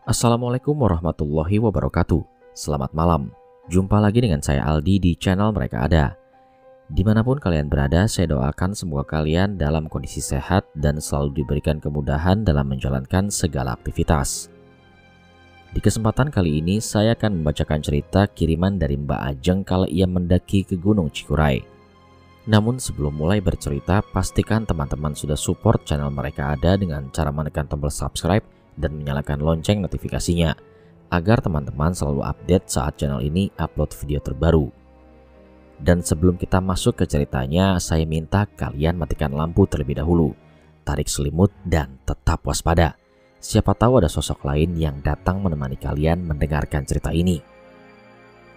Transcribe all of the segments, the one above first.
Assalamualaikum warahmatullahi wabarakatuh. Selamat malam. Jumpa lagi dengan saya Aldi di channel Mereka Ada. Dimanapun kalian berada, saya doakan semoga kalian dalam kondisi sehat dan selalu diberikan kemudahan dalam menjalankan segala aktivitas. Di kesempatan kali ini saya akan membacakan cerita kiriman dari Mbak Ajeng kala ia mendaki ke Gunung Cikuray. Namun sebelum mulai bercerita, pastikan teman-teman sudah support channel Mereka Ada dengan cara menekan tombol subscribe dan menyalakan lonceng notifikasinya agar teman-teman selalu update saat channel ini upload video terbaru. Dan sebelum kita masuk ke ceritanya, saya minta kalian matikan lampu terlebih dahulu, tarik selimut dan tetap waspada. Siapa tahu ada sosok lain yang datang menemani kalian mendengarkan cerita ini.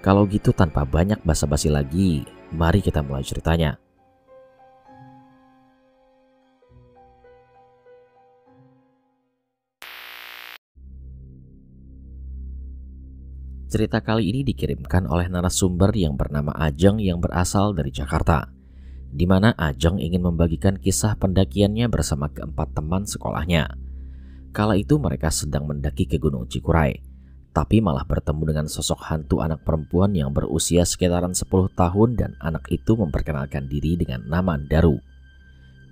Kalau gitu tanpa banyak basa-basi lagi, mari kita mulai ceritanya. Cerita kali ini dikirimkan oleh narasumber yang bernama Ajeng yang berasal dari Jakarta, di mana Ajeng ingin membagikan kisah pendakiannya bersama keempat teman sekolahnya. Kala itu mereka sedang mendaki ke Gunung Cikuray, tapi malah bertemu dengan sosok hantu anak perempuan yang berusia sekitaran 10 tahun dan anak itu memperkenalkan diri dengan nama Daru.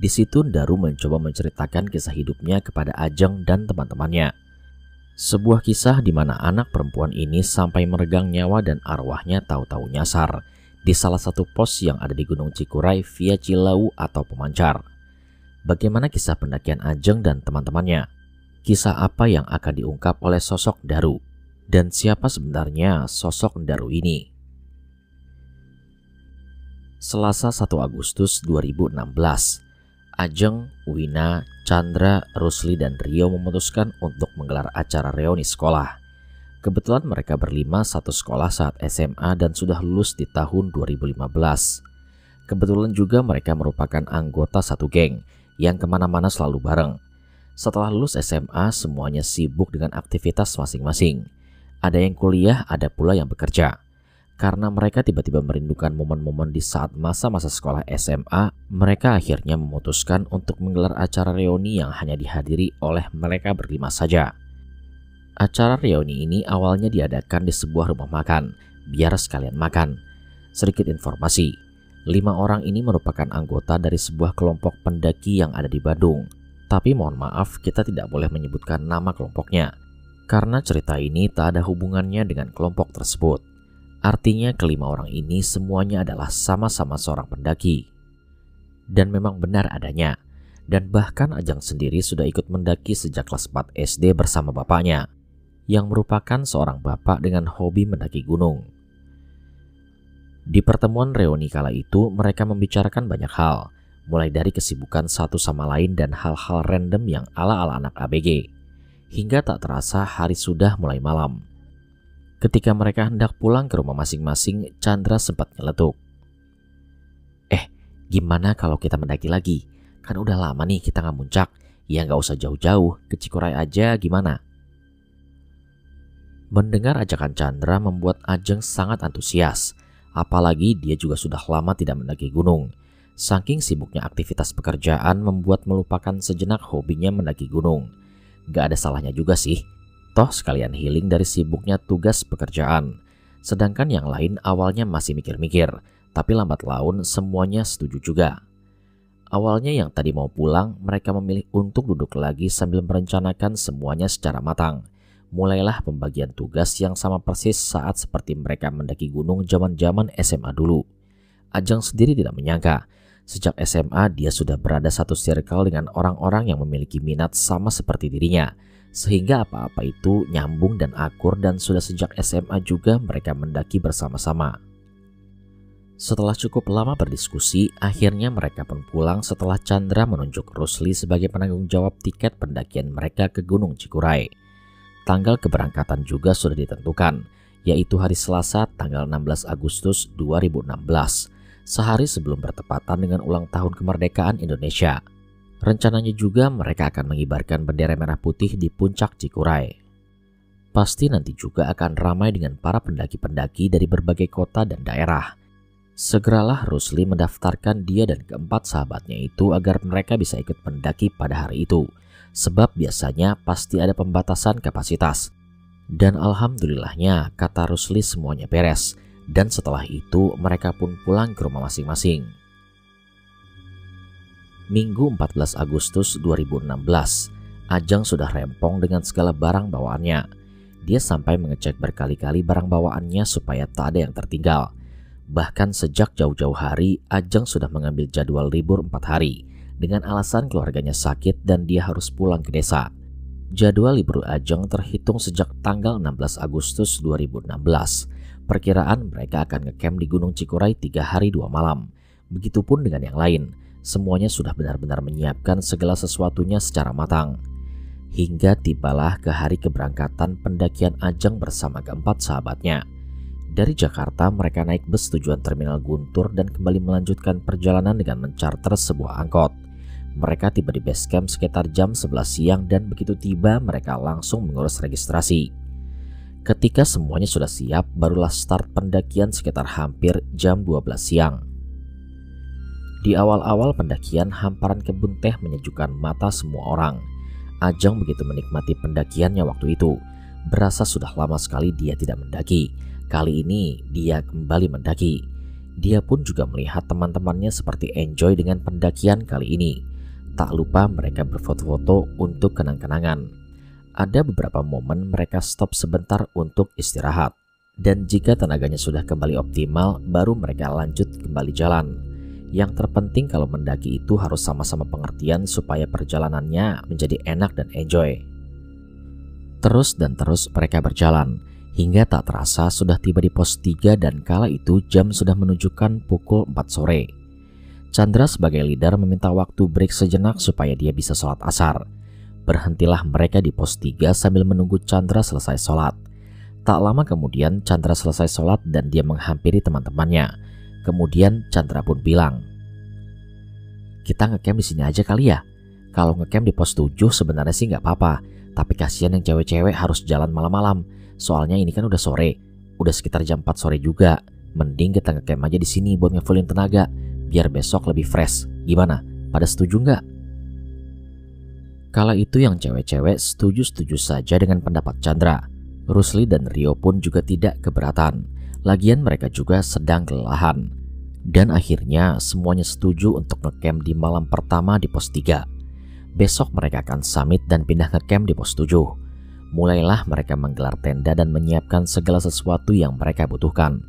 Di situ Daru mencoba menceritakan kisah hidupnya kepada Ajeng dan teman-temannya. Sebuah kisah di mana anak perempuan ini sampai meregang nyawa dan arwahnya tahu-tahu nyasar di salah satu pos yang ada di Gunung Cikuray via Cilawu atau pemancar. Bagaimana kisah pendakian Ajeng dan teman-temannya? Kisah apa yang akan diungkap oleh sosok Daru? Dan siapa sebenarnya sosok Daru ini? Selasa 1 Agustus 2016. Ajeng, Wina, Chandra, Rusli, dan Rio memutuskan untuk menggelar acara reuni sekolah. Kebetulan mereka berlima satu sekolah saat SMA dan sudah lulus di tahun 2015. Kebetulan juga mereka merupakan anggota satu geng yang kemana-mana selalu bareng. Setelah lulus SMA, semuanya sibuk dengan aktivitas masing-masing. Ada yang kuliah, ada pula yang bekerja. Karena mereka tiba-tiba merindukan momen-momen di saat masa-masa sekolah SMA, mereka akhirnya memutuskan untuk menggelar acara reuni yang hanya dihadiri oleh mereka berlima saja. Acara reuni ini awalnya diadakan di sebuah rumah makan, biar sekalian makan. Sedikit informasi, 5 orang ini merupakan anggota dari sebuah kelompok pendaki yang ada di Bandung. Tapi mohon maaf, kita tidak boleh menyebutkan nama kelompoknya, karena cerita ini tak ada hubungannya dengan kelompok tersebut. Artinya kelima orang ini semuanya adalah sama-sama seorang pendaki. Dan memang benar adanya. Dan bahkan Ajeng sendiri sudah ikut mendaki sejak kelas 4 SD bersama bapaknya, yang merupakan seorang bapak dengan hobi mendaki gunung. Di pertemuan reuni kala itu mereka membicarakan banyak hal, mulai dari kesibukan satu sama lain dan hal-hal random yang ala-ala anak ABG. Hingga tak terasa hari sudah mulai malam. Ketika mereka hendak pulang ke rumah masing-masing, Chandra sempat nyeletuk. Gimana kalau kita mendaki lagi? Kan udah lama nih kita nggak muncak. Ya nggak usah jauh-jauh, ke Cikuray aja gimana? Mendengar ajakan Chandra membuat Ajeng sangat antusias. Apalagi dia juga sudah lama tidak mendaki gunung. Saking sibuknya aktivitas pekerjaan membuat melupakan sejenak hobinya mendaki gunung. Gak ada salahnya juga sih. Toh sekalian healing dari sibuknya tugas pekerjaan. Sedangkan yang lain awalnya masih mikir-mikir, tapi lambat laun semuanya setuju juga. Awalnya yang tadi mau pulang, mereka memilih untuk duduk lagi sambil merencanakan semuanya secara matang. Mulailah pembagian tugas yang sama persis saat seperti mereka mendaki gunung zaman-zaman SMA dulu. Ajeng sendiri tidak menyangka, sejak SMA dia sudah berada satu circle dengan orang-orang yang memiliki minat sama seperti dirinya. Sehingga apa-apa itu nyambung dan akur dan sudah sejak SMA juga mereka mendaki bersama-sama. Setelah cukup lama berdiskusi, akhirnya mereka pun pulang setelah Chandra menunjuk Rusli sebagai penanggung jawab tiket pendakian mereka ke Gunung Cikuray. Tanggal keberangkatan juga sudah ditentukan, yaitu hari Selasa tanggal 16 Agustus 2016, sehari sebelum bertepatan dengan ulang tahun kemerdekaan Indonesia. Rencananya juga mereka akan mengibarkan bendera merah putih di puncak Cikuray. Pasti nanti juga akan ramai dengan para pendaki-pendaki dari berbagai kota dan daerah. Segeralah Rusli mendaftarkan dia dan keempat sahabatnya itu agar mereka bisa ikut mendaki pada hari itu. Sebab biasanya pasti ada pembatasan kapasitas. Dan alhamdulillahnya, kata Rusli, semuanya beres. Dan setelah itu mereka pun pulang ke rumah masing-masing. Minggu 14 Agustus 2016, Ajeng sudah rempong dengan segala barang bawaannya. Dia sampai mengecek berkali-kali barang bawaannya supaya tak ada yang tertinggal. Bahkan sejak jauh-jauh hari, Ajeng sudah mengambil jadwal libur 4 hari dengan alasan keluarganya sakit dan dia harus pulang ke desa. Jadwal libur Ajeng terhitung sejak tanggal 16 Agustus 2016. Perkiraan mereka akan ngecamp di Gunung Cikuray 3 hari 2 malam. Begitupun dengan yang lain, semuanya sudah benar-benar menyiapkan segala sesuatunya secara matang. Hingga tibalah ke hari keberangkatan pendakian Ajeng bersama keempat sahabatnya. Dari Jakarta mereka naik bus tujuan Terminal Guntur dan kembali melanjutkan perjalanan dengan mencarter sebuah angkot. Mereka tiba di base camp sekitar jam 11 siang dan begitu tiba mereka langsung mengurus registrasi. Ketika semuanya sudah siap, barulah start pendakian sekitar hampir jam 12 siang. Di awal-awal pendakian, hamparan kebun teh menyejukkan mata semua orang. Ajeng begitu menikmati pendakiannya waktu itu. Berasa sudah lama sekali dia tidak mendaki. Kali ini dia kembali mendaki. Dia pun juga melihat teman-temannya seperti enjoy dengan pendakian kali ini. Tak lupa mereka berfoto-foto untuk kenang-kenangan. Ada beberapa momen mereka stop sebentar untuk istirahat. Dan jika tenaganya sudah kembali optimal, baru mereka lanjut kembali jalan. Yang terpenting kalau mendaki itu harus sama-sama pengertian supaya perjalanannya menjadi enak dan enjoy. Terus mereka berjalan. Hingga tak terasa sudah tiba di pos 3 dan kala itu jam sudah menunjukkan pukul 4 sore. Chandra sebagai leader meminta waktu break sejenak supaya dia bisa sholat asar. Berhentilah mereka di pos 3 sambil menunggu Chandra selesai sholat. Tak lama kemudian Chandra selesai sholat dan dia menghampiri teman-temannya. Kemudian Chandra pun bilang, "Kita ngecamp di sini aja kali ya? Kalau ngecamp di pos 7 sebenarnya sih nggak apa-apa, tapi kasihan yang cewek-cewek harus jalan malam-malam. Soalnya ini kan udah sore, udah sekitar jam 4 sore juga. Mending kita ngecamp aja di sini buat ngefullin tenaga, biar besok lebih fresh. Gimana? Pada setuju nggak?" Kala itu yang cewek-cewek setuju-setuju saja dengan pendapat Chandra. Rusli dan Rio pun juga tidak keberatan. Lagian mereka juga sedang kelelahan. Dan akhirnya semuanya setuju untuk ngecamp di malam pertama di pos 3. Besok mereka akan summit dan pindah ngecamp di pos 7. Mulailah mereka menggelar tenda dan menyiapkan segala sesuatu yang mereka butuhkan.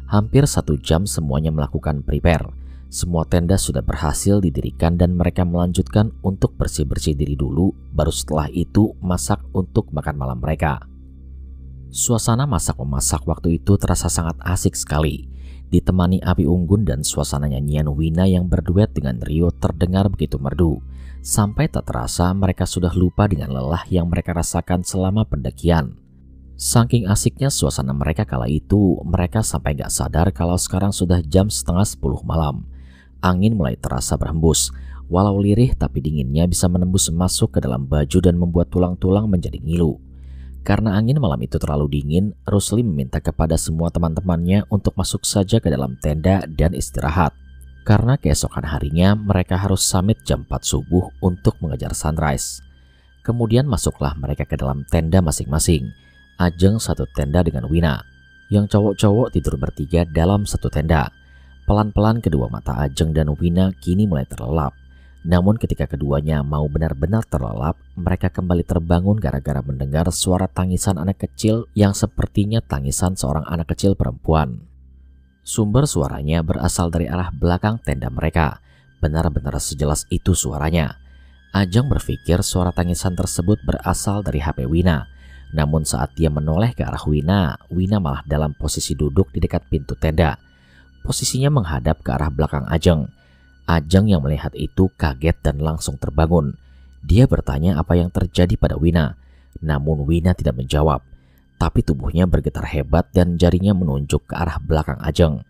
Hampir 1 jam semuanya melakukan prepare. Semua tenda sudah berhasil didirikan dan mereka melanjutkan untuk bersih-bersih diri dulu, baru setelah itu masak untuk makan malam mereka. Suasana masak-memasak waktu itu terasa sangat asik sekali. Ditemani api unggun dan suasana nyanyian Wina yang berduet dengan Rio terdengar begitu merdu. Sampai tak terasa mereka sudah lupa dengan lelah yang mereka rasakan selama pendakian. Saking asiknya suasana mereka kala itu, mereka sampai gak sadar kalau sekarang sudah jam setengah 10 malam. Angin mulai terasa berhembus. Walau lirih tapi dinginnya bisa menembus masuk ke dalam baju dan membuat tulang-tulang menjadi ngilu. Karena angin malam itu terlalu dingin, Rusli meminta kepada semua teman-temannya untuk masuk saja ke dalam tenda dan istirahat. Karena keesokan harinya mereka harus summit jam 4 subuh untuk mengejar sunrise. Kemudian masuklah mereka ke dalam tenda masing-masing. Ajeng satu tenda dengan Wina. Yang cowok-cowok tidur bertiga dalam satu tenda. Pelan-pelan kedua mata Ajeng dan Wina kini mulai terlelap. Namun ketika keduanya mau benar-benar terlelap, mereka kembali terbangun gara-gara mendengar suara tangisan anak kecil yang sepertinya tangisan seorang anak kecil perempuan. Sumber suaranya berasal dari arah belakang tenda mereka. Benar-benar sejelas itu suaranya. Ajeng berpikir suara tangisan tersebut berasal dari HP Wina. Namun saat dia menoleh ke arah Wina, Wina malah dalam posisi duduk di dekat pintu tenda. Posisinya menghadap ke arah belakang Ajeng. Ajeng yang melihat itu kaget dan langsung terbangun. Dia bertanya apa yang terjadi pada Wina. Namun Wina tidak menjawab. Tapi tubuhnya bergetar hebat dan jarinya menunjuk ke arah belakang Ajeng.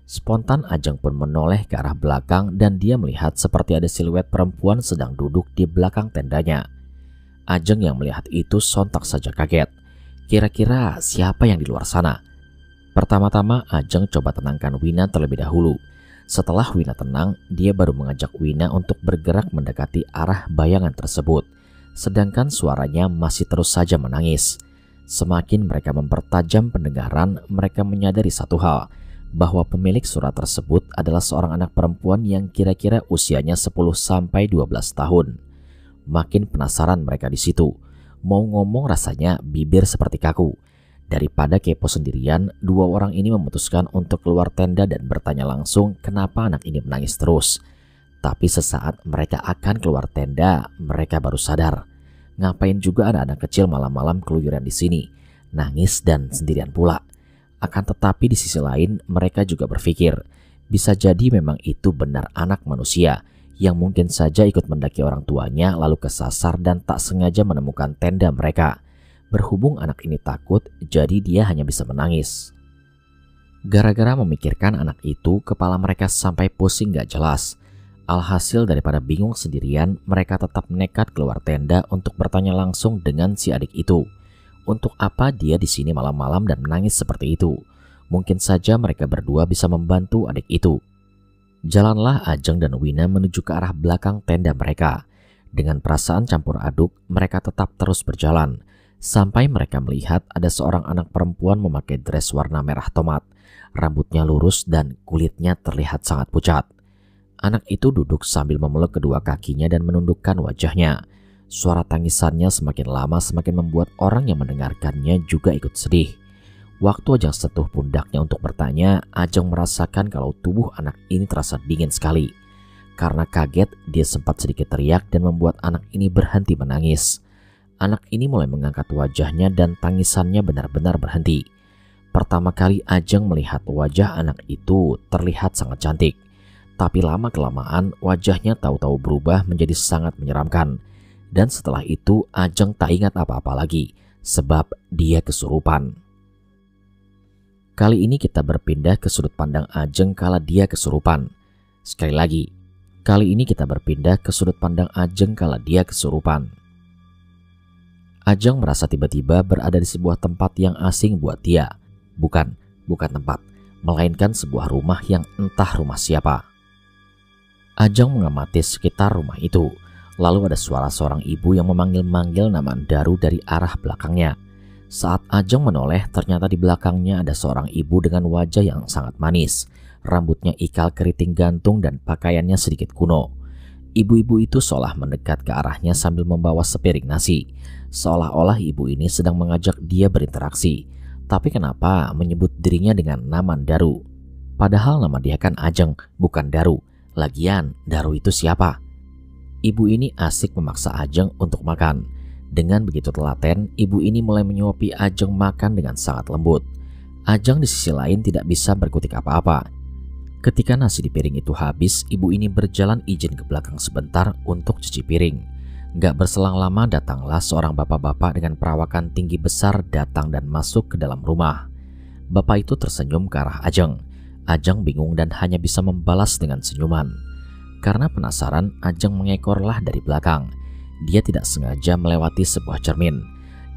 Spontan Ajeng pun menoleh ke arah belakang dan dia melihat seperti ada siluet perempuan sedang duduk di belakang tendanya. Ajeng yang melihat itu sontak saja kaget. Kira-kira siapa yang di luar sana? Pertama-tama Ajeng coba tenangkan Wina terlebih dahulu. Setelah Wina tenang, dia baru mengajak Wina untuk bergerak mendekati arah bayangan tersebut. Sedangkan suaranya masih terus saja menangis. Semakin mereka mempertajam pendengaran, mereka menyadari satu hal, bahwa pemilik surat tersebut adalah seorang anak perempuan yang kira-kira usianya 10-12 tahun. Makin penasaran mereka di situ. Mau ngomong rasanya bibir seperti kaku. Daripada kepo sendirian, dua orang ini memutuskan untuk keluar tenda dan bertanya langsung kenapa anak ini menangis terus. Tapi sesaat mereka akan keluar tenda, mereka baru sadar. Ngapain juga anak-anak kecil malam-malam keluyuran di sini, nangis dan sendirian pula. Akan tetapi di sisi lain mereka juga berpikir, bisa jadi memang itu benar anak manusia yang mungkin saja ikut mendaki orang tuanya lalu kesasar dan tak sengaja menemukan tenda mereka. Berhubung anak ini takut, jadi dia hanya bisa menangis. Gara-gara memikirkan anak itu, kepala mereka sampai pusing gak jelas. Alhasil daripada bingung sendirian, mereka tetap nekat keluar tenda untuk bertanya langsung dengan si adik itu. Untuk apa dia di sini malam-malam dan menangis seperti itu? Mungkin saja mereka berdua bisa membantu adik itu. Jalanlah Ajeng dan Wina menuju ke arah belakang tenda mereka. Dengan perasaan campur aduk, mereka tetap terus berjalan. Sampai mereka melihat ada seorang anak perempuan memakai dress warna merah tomat. Rambutnya lurus dan kulitnya terlihat sangat pucat. Anak itu duduk sambil memeluk kedua kakinya dan menundukkan wajahnya. Suara tangisannya semakin lama semakin membuat orang yang mendengarkannya juga ikut sedih. Waktu Ajeng sentuh pundaknya untuk bertanya, Ajeng merasakan kalau tubuh anak ini terasa dingin sekali. Karena kaget, dia sempat sedikit teriak dan membuat anak ini berhenti menangis. Anak ini mulai mengangkat wajahnya dan tangisannya benar-benar berhenti. Pertama kali Ajeng melihat wajah anak itu terlihat sangat cantik. Tapi lama-kelamaan wajahnya tahu-tahu berubah menjadi sangat menyeramkan. Dan setelah itu Ajeng tak ingat apa-apa lagi, sebab dia kesurupan. Kali ini kita berpindah ke sudut pandang Ajeng kala dia kesurupan. Sekali lagi, kali ini kita berpindah ke sudut pandang Ajeng kala dia kesurupan. Ajeng merasa tiba-tiba berada di sebuah tempat yang asing buat dia. Bukan tempat, melainkan sebuah rumah yang entah rumah siapa. Ajeng mengamati sekitar rumah itu. Lalu ada suara seorang ibu yang memanggil-manggil nama Daru dari arah belakangnya. Saat Ajeng menoleh, ternyata di belakangnya ada seorang ibu dengan wajah yang sangat manis. Rambutnya ikal keriting gantung dan pakaiannya sedikit kuno. Ibu-ibu itu seolah mendekat ke arahnya sambil membawa sepiring nasi. Seolah-olah ibu ini sedang mengajak dia berinteraksi. Tapi kenapa menyebut dirinya dengan nama Daru? Padahal nama dia kan Ajeng, bukan Daru. Lagian, Daru itu siapa? Ibu ini asik memaksa Ajeng untuk makan. Dengan begitu telaten, ibu ini mulai menyuapi Ajeng makan dengan sangat lembut. Ajeng di sisi lain tidak bisa berkutik apa-apa. Ketika nasi di piring itu habis, ibu ini berjalan izin ke belakang sebentar untuk cuci piring. Gak berselang lama datanglah seorang bapak-bapak dengan perawakan tinggi besar datang dan masuk ke dalam rumah. Bapak itu tersenyum ke arah Ajeng. Ajeng bingung dan hanya bisa membalas dengan senyuman. Karena penasaran, Ajeng mengekorlah dari belakang. Dia tidak sengaja melewati sebuah cermin.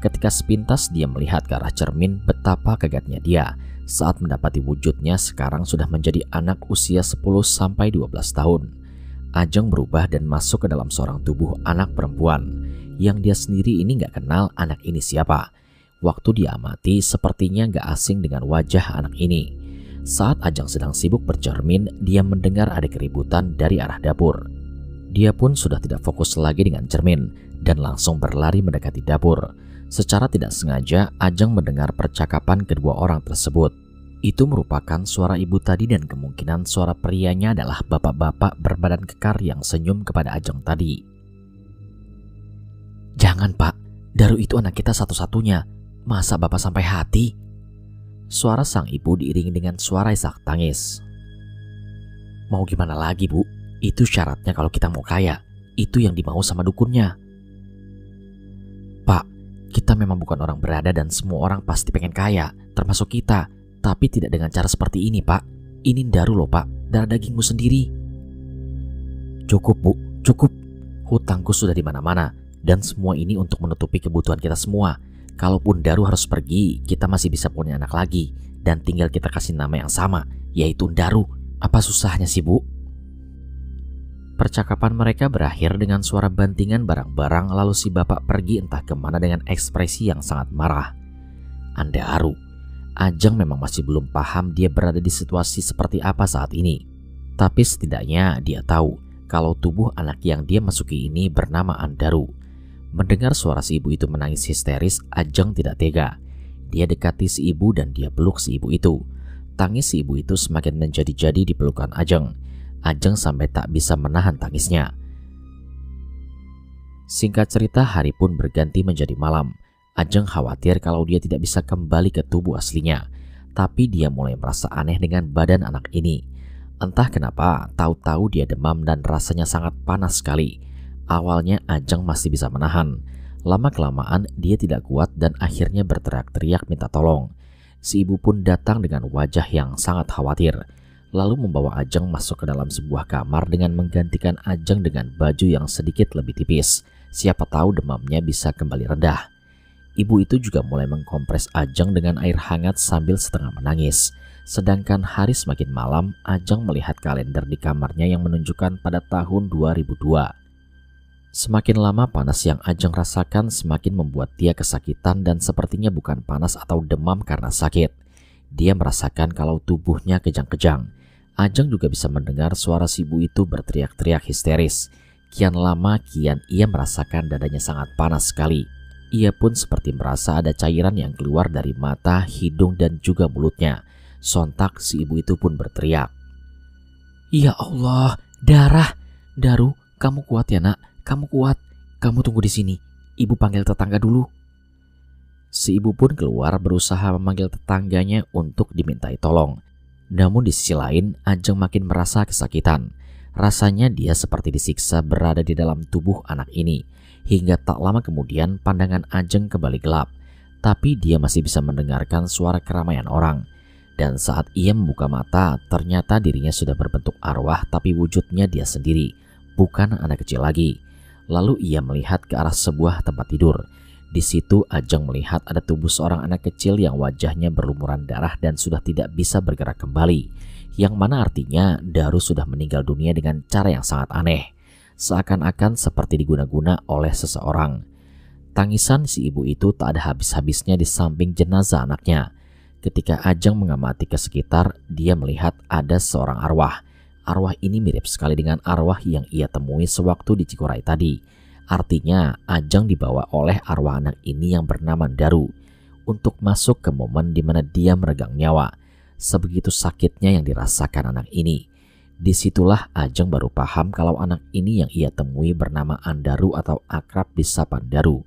Ketika sepintas dia melihat ke arah cermin, betapa kagetnya dia saat mendapati wujudnya sekarang sudah menjadi anak usia 10-12 tahun. Ajeng berubah dan masuk ke dalam seorang tubuh anak perempuan. Yang dia sendiri ini gak kenal anak ini siapa. Waktu dia amati, sepertinya gak asing dengan wajah anak ini. Saat Ajeng sedang sibuk bercermin, dia mendengar ada keributan dari arah dapur. Dia pun sudah tidak fokus lagi dengan cermin dan langsung berlari mendekati dapur. Secara tidak sengaja, Ajeng mendengar percakapan kedua orang tersebut. Itu merupakan suara ibu tadi dan kemungkinan suara prianya adalah bapak-bapak berbadan kekar yang senyum kepada Ajeng tadi. "Jangan, Pak. Daru itu anak kita satu-satunya. Masa Bapak sampai hati?" Suara sang ibu diiringi dengan suara isak tangis. "Mau gimana lagi, Bu? Itu syaratnya kalau kita mau kaya. Itu yang dimau sama dukunnya." "Pak, kita memang bukan orang berada dan semua orang pasti pengen kaya, termasuk kita. Tapi tidak dengan cara seperti ini, Pak. Ini Daru loh, Pak. Darah dagingmu sendiri." "Cukup, Bu. Cukup. Hutangku sudah di mana-mana. Dan semua ini untuk menutupi kebutuhan kita semua. Kalaupun Daru harus pergi, kita masih bisa punya anak lagi. Dan tinggal kita kasih nama yang sama, yaitu Daru. Apa susahnya sih, Bu?" Percakapan mereka berakhir dengan suara bantingan barang-barang, lalu si bapak pergi entah kemana dengan ekspresi yang sangat marah. Andaru. Ajeng memang masih belum paham dia berada di situasi seperti apa saat ini. Tapi setidaknya dia tahu kalau tubuh anak yang dia masuki ini bernama Andaru. Mendengar suara si ibu itu menangis histeris, Ajeng tidak tega. Dia dekati si ibu dan dia peluk si ibu itu. Tangis si ibu itu semakin menjadi-jadi di pelukan Ajeng. Ajeng sampai tak bisa menahan tangisnya. Singkat cerita, hari pun berganti menjadi malam. Ajeng khawatir kalau dia tidak bisa kembali ke tubuh aslinya. Tapi dia mulai merasa aneh dengan badan anak ini. Entah kenapa, tahu-tahu dia demam dan rasanya sangat panas sekali. Awalnya Ajeng masih bisa menahan. Lama-kelamaan dia tidak kuat dan akhirnya berteriak-teriak minta tolong. Si ibu pun datang dengan wajah yang sangat khawatir. Lalu membawa Ajeng masuk ke dalam sebuah kamar dengan menggantikan Ajeng dengan baju yang sedikit lebih tipis. Siapa tahu demamnya bisa kembali rendah. Ibu itu juga mulai mengkompres Ajeng dengan air hangat sambil setengah menangis. Sedangkan hari semakin malam, Ajeng melihat kalender di kamarnya yang menunjukkan pada tahun 2002. Semakin lama panas yang Ajeng rasakan semakin membuat dia kesakitan dan sepertinya bukan panas atau demam karena sakit. Dia merasakan kalau tubuhnya kejang-kejang. Ajeng juga bisa mendengar suara si ibu itu berteriak-teriak histeris. Kian lama kian ia merasakan dadanya sangat panas sekali. Ia pun seperti merasa ada cairan yang keluar dari mata, hidung, dan juga mulutnya. Sontak si ibu itu pun berteriak. "Ya Allah, darah! Daru, kamu kuat ya nak, kamu kuat. Kamu tunggu di sini, ibu panggil tetangga dulu." Si ibu pun keluar berusaha memanggil tetangganya untuk dimintai tolong. Namun di sisi lain, Ajeng makin merasa kesakitan. Rasanya dia seperti disiksa berada di dalam tubuh anak ini. Hingga tak lama kemudian pandangan Ajeng kembali gelap. Tapi dia masih bisa mendengarkan suara keramaian orang. Dan saat ia membuka mata, ternyata dirinya sudah berbentuk arwah tapi wujudnya dia sendiri, bukan anak kecil lagi. Lalu ia melihat ke arah sebuah tempat tidur. Di situ Ajeng melihat ada tubuh seorang anak kecil yang wajahnya berlumuran darah dan sudah tidak bisa bergerak kembali. Yang mana artinya Daru sudah meninggal dunia dengan cara yang sangat aneh. Seakan-akan seperti diguna-guna oleh seseorang. Tangisan si ibu itu tak ada habis-habisnya di samping jenazah anaknya. Ketika Ajeng mengamati ke sekitar, dia melihat ada seorang arwah. Arwah ini mirip sekali dengan arwah yang ia temui sewaktu di Cikuray tadi. Artinya Ajeng dibawa oleh arwah anak ini yang bernama Daru untuk masuk ke momen di mana dia meregang nyawa. Sebegitu sakitnya yang dirasakan anak ini. Disitulah Ajeng baru paham kalau anak ini yang ia temui bernama Andaru atau akrab disapa Daru.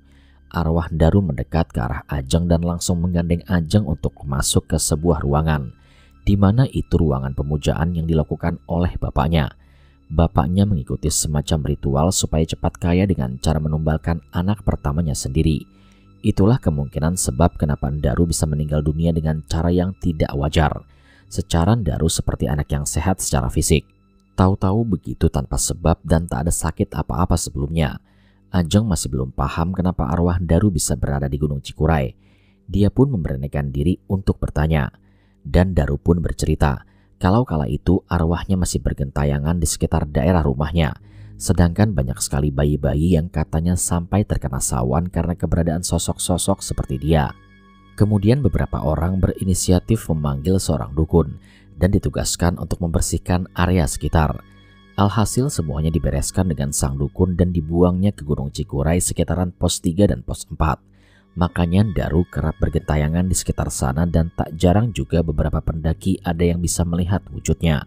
Arwah Daru mendekat ke arah Ajeng dan langsung menggandeng Ajeng untuk masuk ke sebuah ruangan, di mana itu ruangan pemujaan yang dilakukan oleh bapaknya. Bapaknya mengikuti semacam ritual supaya cepat kaya dengan cara menumbalkan anak pertamanya sendiri. Itulah kemungkinan sebab kenapa Daru bisa meninggal dunia dengan cara yang tidak wajar. Secara Daru seperti anak yang sehat secara fisik. Tahu-tahu begitu tanpa sebab dan tak ada sakit apa-apa sebelumnya. Ajeng masih belum paham kenapa arwah Daru bisa berada di Gunung Cikuray. Dia pun memberanikan diri untuk bertanya. Dan Daru pun bercerita kalau kala itu arwahnya masih bergentayangan di sekitar daerah rumahnya. Sedangkan banyak sekali bayi-bayi yang katanya sampai terkena sawan karena keberadaan sosok-sosok seperti dia. Kemudian beberapa orang berinisiatif memanggil seorang dukun dan ditugaskan untuk membersihkan area sekitar. Alhasil semuanya dibereskan dengan sang dukun dan dibuangnya ke Gunung Cikuray sekitaran pos 3 dan pos 4. Makanya Daru kerap bergentayangan di sekitar sana dan tak jarang juga beberapa pendaki ada yang bisa melihat wujudnya.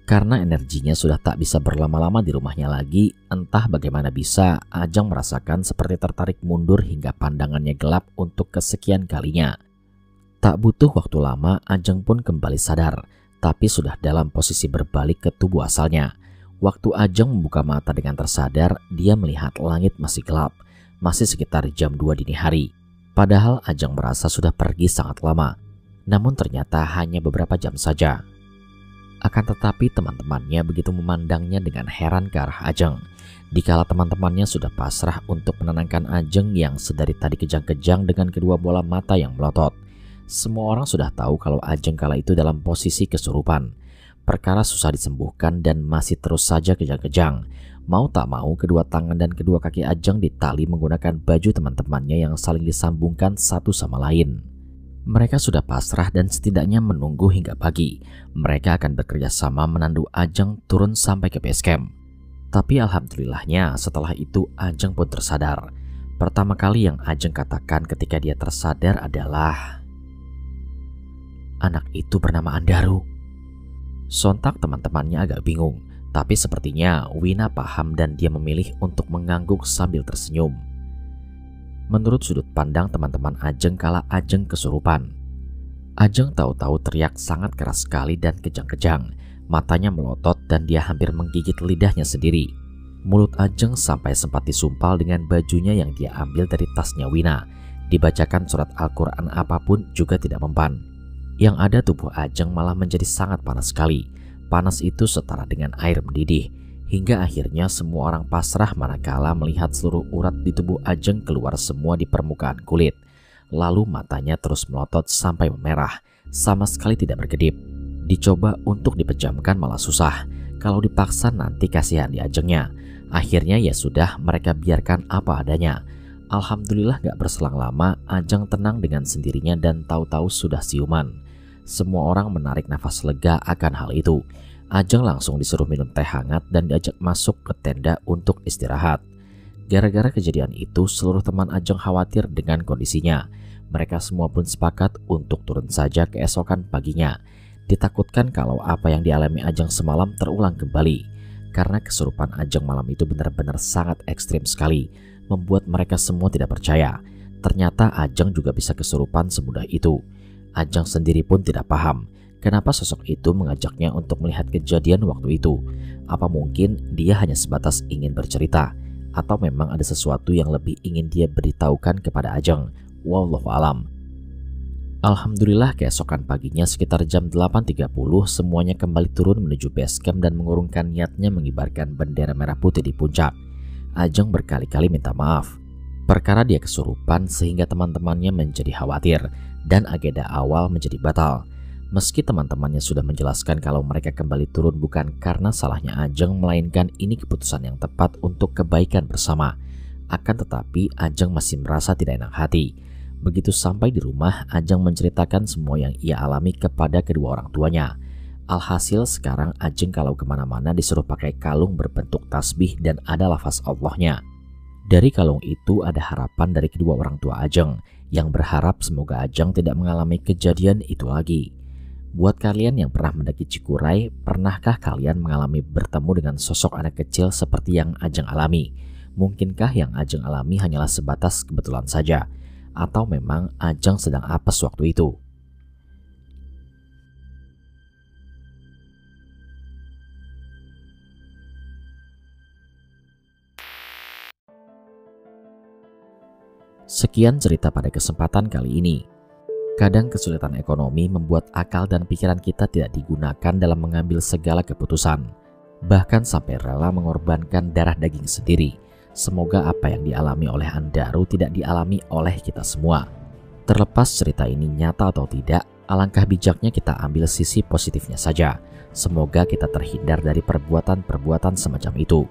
Karena energinya sudah tak bisa berlama-lama di rumahnya lagi, entah bagaimana bisa Ajeng merasakan seperti tertarik mundur hingga pandangannya gelap untuk kesekian kalinya. Tak butuh waktu lama, Ajeng pun kembali sadar, tapi sudah dalam posisi berbalik ke tubuh asalnya. Waktu Ajeng membuka mata dengan tersadar, dia melihat langit masih gelap, masih sekitar jam 2 dini hari. Padahal Ajeng merasa sudah pergi sangat lama, namun ternyata hanya beberapa jam saja. Akan tetapi teman-temannya begitu memandangnya dengan heran ke arah Ajeng. Dikala teman-temannya sudah pasrah untuk menenangkan Ajeng yang sedari tadi kejang-kejang dengan kedua bola mata yang melotot. Semua orang sudah tahu kalau Ajeng kala itu dalam posisi kesurupan. Perkara susah disembuhkan dan masih terus saja kejang-kejang. Mau tak mau kedua tangan dan kedua kaki Ajeng ditali menggunakan baju teman-temannya yang saling disambungkan satu sama lain. Mereka sudah pasrah dan setidaknya menunggu hingga pagi. Mereka akan bekerja sama menandu Ajeng turun sampai ke base camp. Tapi alhamdulillahnya setelah itu Ajeng pun tersadar. Pertama kali yang Ajeng katakan ketika dia tersadar adalah, "Anak itu bernama Andaru." Sontak teman-temannya agak bingung, tapi sepertinya Wina paham dan dia memilih untuk mengangguk sambil tersenyum. Menurut sudut pandang teman-teman Ajeng kala Ajeng kesurupan, Ajeng tahu-tahu teriak sangat keras sekali dan kejang-kejang. Matanya melotot dan dia hampir menggigit lidahnya sendiri. Mulut Ajeng sampai sempat disumpal dengan bajunya yang dia ambil dari tasnya Wina. Dibacakan surat Al-Quran apapun juga tidak mempan. Yang ada tubuh Ajeng malah menjadi sangat panas sekali. Panas itu setara dengan air mendidih. Hingga akhirnya semua orang pasrah manakala melihat seluruh urat di tubuh Ajeng keluar semua di permukaan kulit. Lalu matanya terus melotot sampai memerah, sama sekali tidak berkedip. Dicoba untuk dipejamkan malah susah. Kalau dipaksa nanti kasihan di Ajengnya. Akhirnya ya sudah, mereka biarkan apa adanya. Alhamdulillah gak berselang lama Ajeng tenang dengan sendirinya dan tahu-tahu sudah siuman. Semua orang menarik nafas lega akan hal itu. Ajeng langsung disuruh minum teh hangat dan diajak masuk ke tenda untuk istirahat. Gara-gara kejadian itu seluruh teman Ajeng khawatir dengan kondisinya. Mereka semua pun sepakat untuk turun saja keesokan paginya. Ditakutkan kalau apa yang dialami Ajeng semalam terulang kembali. Karena kesurupan Ajeng malam itu benar-benar sangat ekstrim sekali, membuat mereka semua tidak percaya. Ternyata Ajeng juga bisa kesurupan semudah itu. Ajeng sendiri pun tidak paham kenapa sosok itu mengajaknya untuk melihat kejadian waktu itu. Apa mungkin dia hanya sebatas ingin bercerita, atau memang ada sesuatu yang lebih ingin dia beritahukan kepada Ajeng. Wallahu alam. Alhamdulillah keesokan paginya sekitar jam 8.30 semuanya kembali turun menuju base camp dan mengurungkan niatnya mengibarkan bendera merah putih di puncak. Ajeng berkali-kali minta maaf. Perkara dia kesurupan sehingga teman-temannya menjadi khawatir dan agenda awal menjadi batal. Meski teman-temannya sudah menjelaskan kalau mereka kembali turun bukan karena salahnya Ajeng, melainkan ini keputusan yang tepat untuk kebaikan bersama. Akan tetapi Ajeng masih merasa tidak enak hati. Begitu sampai di rumah, Ajeng menceritakan semua yang ia alami kepada kedua orang tuanya. Alhasil sekarang Ajeng kalau kemana-mana disuruh pakai kalung berbentuk tasbih dan ada lafaz Allahnya. Dari kalung itu ada harapan dari kedua orang tua Ajeng yang berharap semoga Ajeng tidak mengalami kejadian itu lagi. Buat kalian yang pernah mendaki Cikuray, pernahkah kalian mengalami bertemu dengan sosok anak kecil seperti yang Ajeng alami? Mungkinkah yang Ajeng alami hanyalah sebatas kebetulan saja? Atau memang Ajeng sedang apes waktu itu? Sekian cerita pada kesempatan kali ini. Kadang kesulitan ekonomi membuat akal dan pikiran kita tidak digunakan dalam mengambil segala keputusan. Bahkan sampai rela mengorbankan darah daging sendiri. Semoga apa yang dialami oleh Andaru tidak dialami oleh kita semua. Terlepas cerita ini nyata atau tidak, alangkah bijaknya kita ambil sisi positifnya saja. Semoga kita terhindar dari perbuatan-perbuatan semacam itu.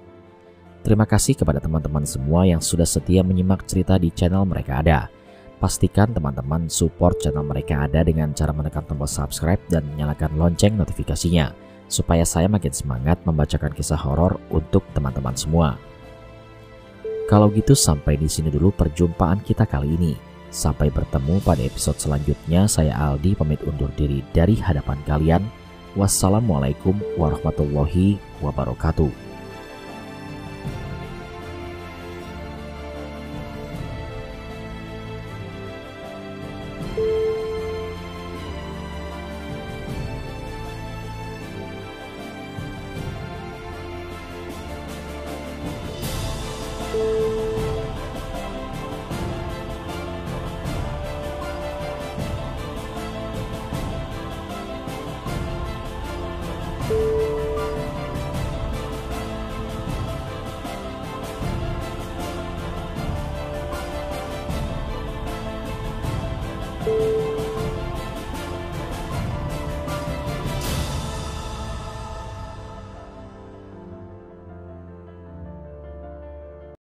Terima kasih kepada teman-teman semua yang sudah setia menyimak cerita di channel Mereka Ada. Pastikan teman-teman support channel Mereka Ada dengan cara menekan tombol subscribe dan menyalakan lonceng notifikasinya, supaya saya makin semangat membacakan kisah horor untuk teman-teman semua. Kalau gitu sampai di sini dulu perjumpaan kita kali ini. Sampai bertemu pada episode selanjutnya. Saya Aldi pamit undur diri dari hadapan kalian. Wassalamualaikum warahmatullahi wabarakatuh.